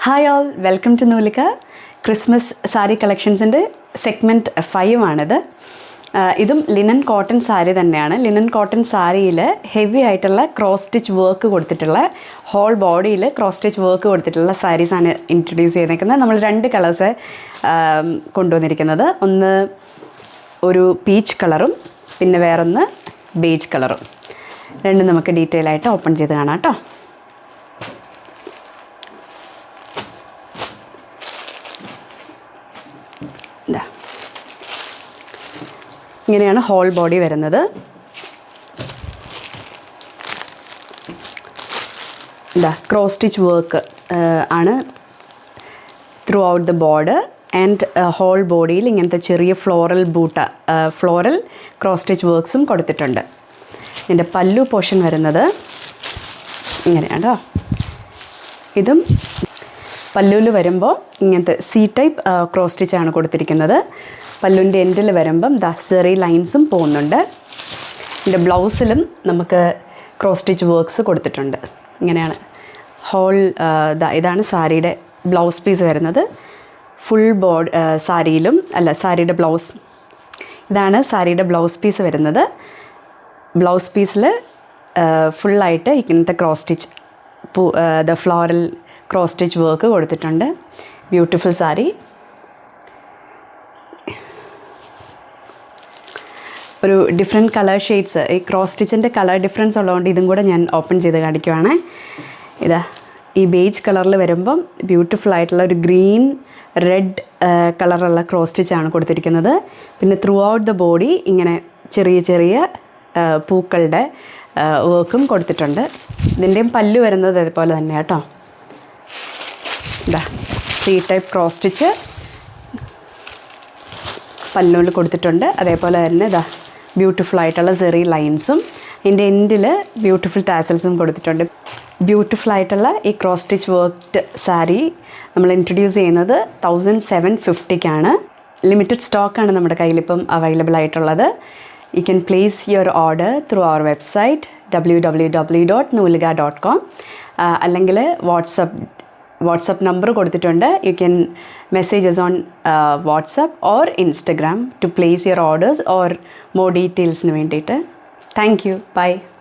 Hi all, welcome to Nooliga. Christmas sari കളക്ഷൻസിൻ്റെ segment 5 ആണിത്. ഇതും ലിനൻ കോട്ടൺ സാരി തന്നെയാണ്. ലിനൻ കോട്ടൺ സാരിയിൽ ഹെവി ആയിട്ടുള്ള ക്രോസ് സ്റ്റിച്ച് വർക്ക് കൊടുത്തിട്ടുള്ള, ഹോൾ ബോഡിയിൽ ക്രോസ് സ്റ്റിച്ച് വർക്ക് കൊടുത്തിട്ടുള്ള സാരീസാണ് ഇൻട്രൊഡ്യൂസ് ചെയ്തേക്കുന്നത്. നമ്മൾ 2 കളേഴ്സ് കൊണ്ടുവന്നിരിക്കുന്നത്. ഒന്ന് ഒരു പീച്ച് കളറും പിന്നെ വേറൊന്ന് ബേജ് കളറും. രണ്ടും നമുക്ക് ഡീറ്റെയിൽ ആയിട്ട് ഓപ്പൺ ചെയ്ത് കാണാം കേട്ടോ. ഇങ്ങനെയാണ് ഹോൾ ബോഡി വരുന്നത്. ക്രോസ് സ്റ്റിച്ച് വർക്ക് ആണ് throughout the border and whole ബോഡിയിൽ ഇങ്ങനത്തെ ചെറിയ ഫ്ലോറൽ ക്രോസ് സ്റ്റിച്ച് വർക്ക്സും കൊടുത്തിട്ടുണ്ട്. ഇതിൻ്റെ പല്ലു പോർഷൻ വരുന്നത് ഇങ്ങനെയാണ്. ഇതും പല്ലുവിൽ വരുമ്പോൾ ഇങ്ങനത്തെ സി ടൈപ്പ് ക്രോസ് സ്റ്റിച്ചാണ് കൊടുത്തിരിക്കുന്നത്. പല്ലുവിൻ്റെ എൻഡിൽ വരുമ്പം സെറി ലൈൻസും പോകുന്നുണ്ട്. ഇതിൻ്റെ ബ്ലൗസിലും നമുക്ക് ക്രോസ് സ്റ്റിച്ച് വർക്ക്സ് കൊടുത്തിട്ടുണ്ട്. ഇങ്ങനെയാണ് ഹോൾ. ഇതാണ് സാരിയുടെ ബ്ലൗസ് പീസ് വരുന്നത്. ഫുൾ സാരിയിലും സാരിയുടെ ബ്ലൗസ്, ഇതാണ് സാരിയുടെ ബ്ലൗസ് പീസ് വരുന്നത്. ബ്ലൗസ് പീസിൽ ഫുള്ളായിട്ട് ഇങ്ങനത്തെ cross stitch floral cross stitch work കൊടുത്തിട്ടുണ്ട്. ബ്യൂട്ടിഫുൾ സാരി. ഒരു ഡിഫറെൻറ്റ് കളർ ഷെയ്ഡ്സ്, ഈ ക്രോസ് സ്റ്റിച്ചിൻ്റെ കളർ ഡിഫറൻസ് ഉള്ളതുകൊണ്ട് ഇതും കൂടെ ഞാൻ ഓപ്പൺ ചെയ്ത് കാണിക്കുവാണ്. ഈ ബേജ് കളറിൽ വരുമ്പം ബ്യൂട്ടിഫുൾ ആയിട്ടുള്ള ഒരു ഗ്രീൻ റെഡ് കളറുള്ള ക്രോസ് സ്റ്റിച്ചാണ് കൊടുത്തിരിക്കുന്നത്. പിന്നെ ത്രൂ ഔട്ട് ദ ബോഡി ഇങ്ങനെ ചെറിയ ചെറിയ പൂക്കളുടെ വർക്കും കൊടുത്തിട്ടുണ്ട്. ഇതിൻ്റെയും പല്ല് വരുന്നത് അതുപോലെ തന്നെ കേട്ടോ. സി ടൈപ്പ് ക്രോസ് സ്റ്റിച്ച് പല്ലുവിൽ കൊടുത്തിട്ടുണ്ട്. അതേപോലെ തന്നെ ബ്യൂട്ടിഫുൾ ആയിട്ടുള്ള സെറി ലൈൻസും ഇതിൻ്റെ എൻഡിൽ ബ്യൂട്ടിഫുൾ ടാസൽസും കൊടുത്തിട്ടുണ്ട്. ബ്യൂട്ടിഫുൾ ആയിട്ടുള്ള ഈ ക്രോസ് സ്റ്റിച്ച് വർക്ക്ഡ് സാരി നമ്മൾ ഇൻട്രൊഡ്യൂസ് ചെയ്യുന്നത് 1750-ക്കാണ്. ലിമിറ്റഡ് സ്റ്റോക്കാണ് നമ്മുടെ കയ്യിലിപ്പം അവൈലബിൾ ആയിട്ടുള്ളത്. You can place your order through our website www.nooliga.com. അല്ലെങ്കിൽ വാട്സപ്പ് നമ്പർ കൊടുത്തിട്ടുണ്ട്. You can messages on WhatsApp or Instagram to place your orders or more ഡീറ്റെയിൽസിന് വേണ്ടിയിട്ട്. Thank you. ബൈ.